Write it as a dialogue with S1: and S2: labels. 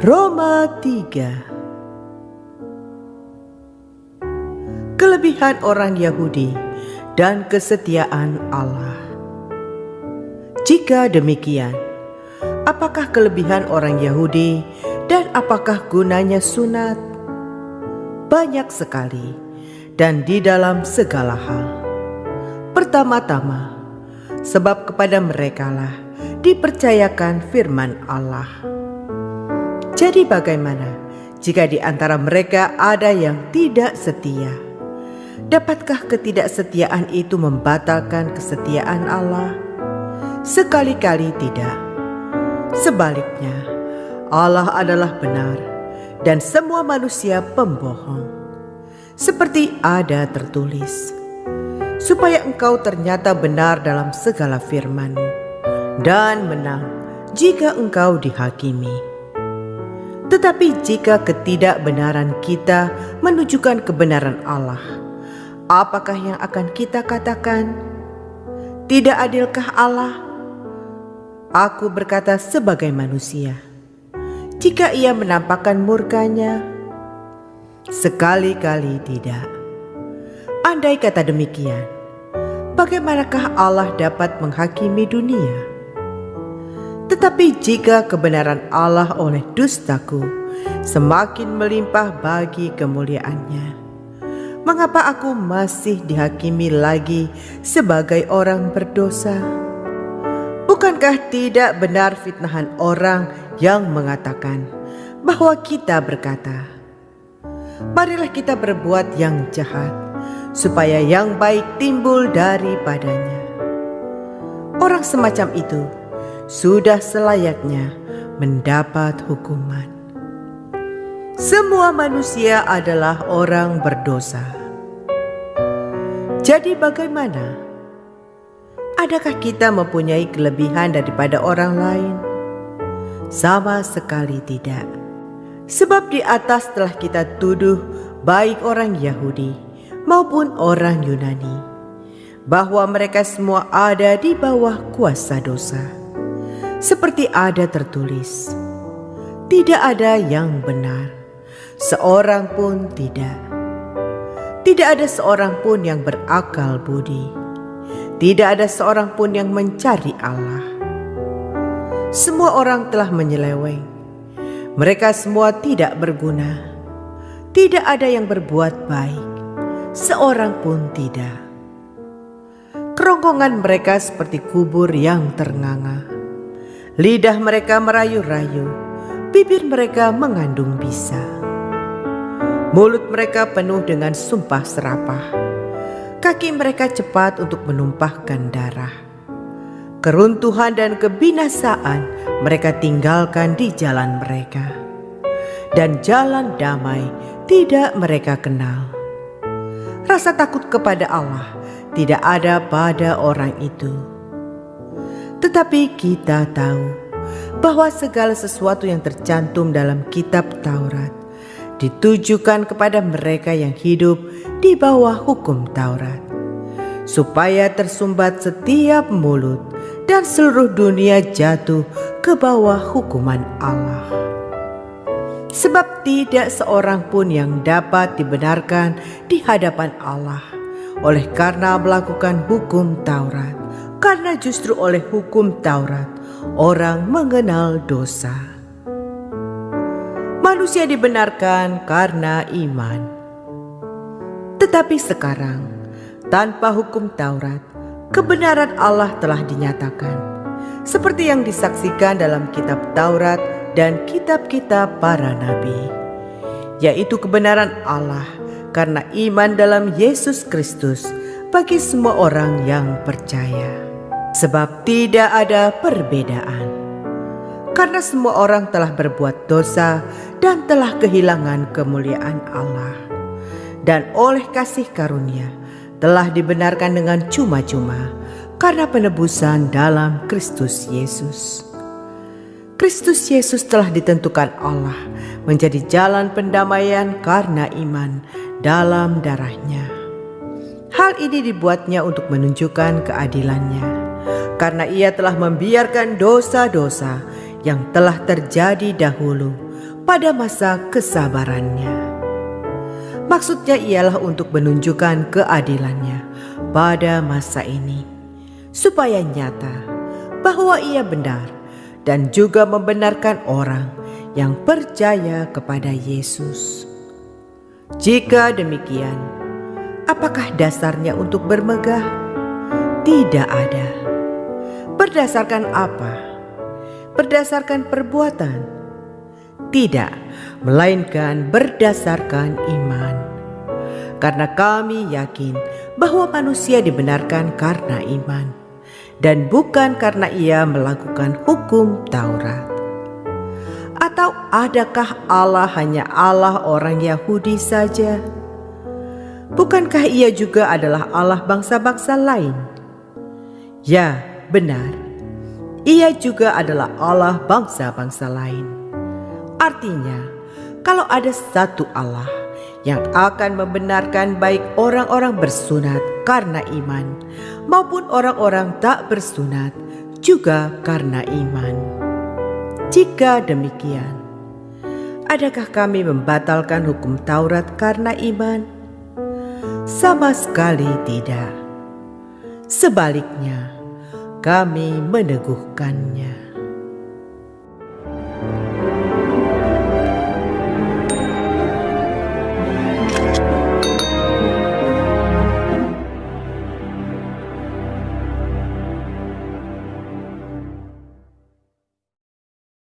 S1: Roma 3. Kelebihan orang Yahudi dan kesetiaan Allah. Jika demikian, apakah kelebihan orang Yahudi dan apakah gunanya sunat? Banyak sekali dan di dalam segala hal. Pertama-tama, sebab kepada merekalah dipercayakan firman Allah. Jadi bagaimana jika di antara mereka ada yang tidak setia? Dapatkah ketidaksetiaan itu membatalkan kesetiaan Allah? Sekali-kali tidak. Sebaliknya, Allah adalah benar dan semua manusia pembohong. Seperti ada tertulis, supaya engkau ternyata benar dalam segala firman-Mu dan menang jika engkau dihakimi. Tetapi jika ketidakbenaran kita menunjukkan kebenaran Allah, apakah yang akan kita katakan? Tidak adilkah Allah? Aku berkata sebagai manusia, jika Ia menampakkan murkanya, sekali-kali tidak. Andai kata demikian, bagaimanakah Allah dapat menghakimi dunia? Tetapi jika kebenaran Allah oleh dustaku semakin melimpah bagi kemuliaannya, mengapa aku masih dihakimi lagi sebagai orang berdosa? Bukankah tidak benar fitnahan orang yang mengatakan bahwa kita berkata, marilah kita berbuat yang jahat, supaya yang baik timbul daripadanya. Orang semacam itu sudah selayaknya mendapat hukuman. Semua manusia adalah orang berdosa. Jadi bagaimana? Adakah kita mempunyai kelebihan daripada orang lain? Sama sekali tidak. Sebab di atas telah kita tuduh baik orang Yahudi maupun orang Yunani, bahwa mereka semua ada di bawah kuasa dosa. Seperti ada tertulis, tidak ada yang benar, seorang pun tidak. Tidak ada seorang pun yang berakal budi. Tidak ada seorang pun yang mencari Allah. Semua orang telah menyeleweng. Mereka semua tidak berguna. Tidak ada yang berbuat baik, seorang pun tidak. Kerongkongan mereka seperti kubur yang ternganga. Lidah mereka merayu-rayu, bibir mereka mengandung bisa. Mulut mereka penuh dengan sumpah serapah. Kaki mereka cepat untuk menumpahkan darah. Keruntuhan dan kebinasaan mereka tinggalkan di jalan mereka. Dan jalan damai tidak mereka kenal. Rasa takut kepada Allah tidak ada pada orang itu. Tetapi kita tahu bahwa segala sesuatu yang tercantum dalam kitab Taurat ditujukan kepada mereka yang hidup di bawah hukum Taurat, supaya tersumbat setiap mulut dan seluruh dunia jatuh ke bawah hukuman Allah. Sebab tidak seorang pun yang dapat dibenarkan di hadapan Allah oleh karena melakukan hukum Taurat. Karena justru oleh hukum Taurat, orang mengenal dosa. Manusia dibenarkan karena iman. Tetapi sekarang, tanpa hukum Taurat, kebenaran Allah telah dinyatakan, seperti yang disaksikan dalam kitab Taurat dan kitab-kitab para nabi, yaitu kebenaran Allah karena iman dalam Yesus Kristus bagi semua orang yang percaya. Sebab tidak ada perbedaan, karena semua orang telah berbuat dosa dan telah kehilangan kemuliaan Allah, dan oleh kasih karunia telah dibenarkan dengan cuma-cuma karena penebusan dalam Kristus Yesus. Kristus Yesus telah ditentukan Allah menjadi jalan pendamaian karena iman dalam darah-Nya. Hal ini dibuatnya untuk menunjukkan keadilannya, karena Ia telah membiarkan dosa-dosa yang telah terjadi dahulu pada masa kesabarannya. Maksudnya ialah untuk menunjukkan keadilannya pada masa ini, supaya nyata bahwa Ia benar dan juga membenarkan orang yang percaya kepada Yesus. Jika demikian, apakah dasarnya untuk bermegah? Tidak ada. Berdasarkan apa? Berdasarkan perbuatan? Tidak, melainkan berdasarkan iman. Karena kami yakin bahwa manusia dibenarkan karena iman, dan bukan karena ia melakukan hukum Taurat. Atau adakah Allah hanya Allah orang Yahudi saja? Bukankah Ia juga adalah Allah bangsa-bangsa lain? Ya, benar. Ia juga adalah Allah bangsa-bangsa lain. Artinya, kalau ada satu Allah yang akan membenarkan baik orang-orang bersunat karena iman maupun orang-orang tak bersunat juga karena iman. Jika demikian, adakah kami membatalkan hukum Taurat karena iman? Sama sekali tidak. Sebaliknya, kami meneguhkannya.